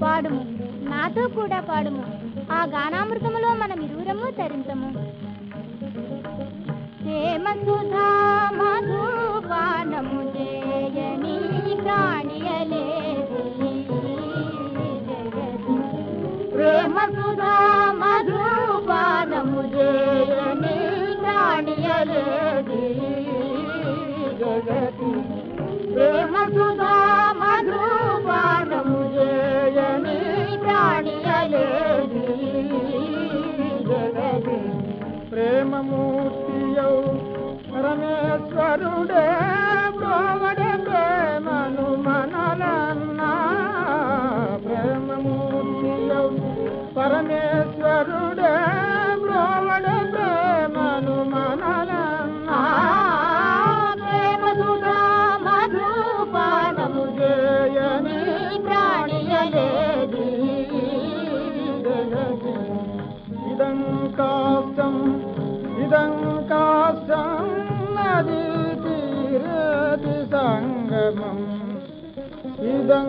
పాడుము, నాతో కూడా పాడుము, ఆ గానామృతములో మనమిరువురము తరింతము. ప్రేమ సుధా మధుపానము చేయని ప్రాణియలేదు, ప్రేమ సుధా మధుపానము చేయని ప్రాణియలేదు జగతి, ప్రేమ సుధా మధుపానము చేయని ప్రాణియలేదు జగతి. ప్రేమమూర్తియౌ పరమేశ్వరుడే బ్రోవడే ప్రేమను మనలన్నా, ప్రేమమూర్తియౌ పరమేశ్వరుడే బ్రోవడే ప్రేమను మనలన్నా, ప్రేమ సుధా మధుపానము చేయని ప్రాణియలేదు జగతి. ఇదం కాష్టం ఇదం కాష్టం నదీ తీరతి సంగమం, ఇదం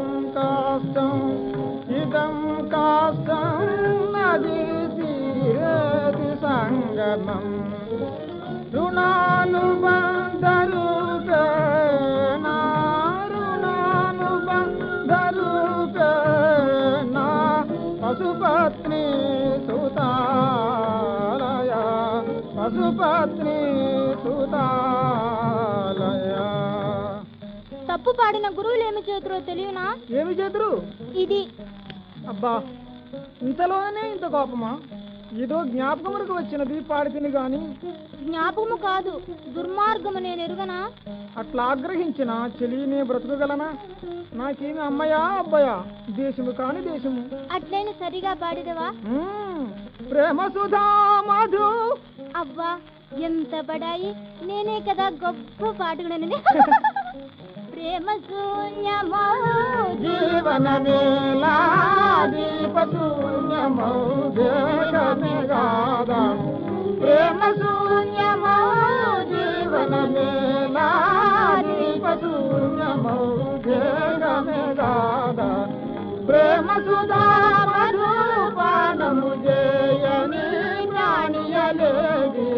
కాష్టం నదీ తీరతి సంగమం. రుణానుబంధరూపేణా రుణానుబంధరూపేణా పశుపత్ని సుతాలయ, పశుపత్ని సుతాలయ. తప్పు పాడిన గురువులు ఏమి చేతురో తెలియనా? ఏమి చేతురు? ఇది. అబ్బా, ఇంతలోనే ఇంత కోపమా? ఏదో జ్ఞాపకములకు వచ్చినది పాడితిని గాని. జ్ఞాపకము కాదు, దుర్మార్గము నేను ఎరుగనా? అట్లా ఆగ్రహించిన చెలినే బ్రతుకగలనా? నాకేమి అమ్మయా అబ్బాయా, దేశము కాని దేశము. అట్లైన సరిగా పాడిదవా? ప్రేమ సుధా మధు. అవ్వా, ఎంత బడాయి, నేనే కదా గొప్ప పాడుకున్నానని. ప్రేమ శూన్యమౌ జీవనమేలా దీప శూన్యమౌ దేశమే గాదా, ప్రేమ శూన్యమౌ జీవనమేలా దీప శూన్యమౌ దేశమే గాదా. ప్రేమ సుధా మధుపానము చేయని ప్రాణియలేది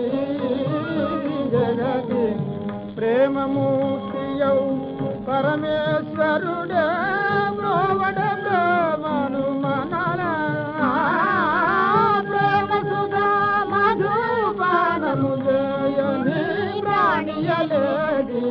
జగతి. ప్రేమమూర్తియౌ పరమేశ్వరుడే బ్రోవడ ప్రేమను మనలన్నా, ప్రేమ సుధా మధుపానము చేయని ప్రాణియలేది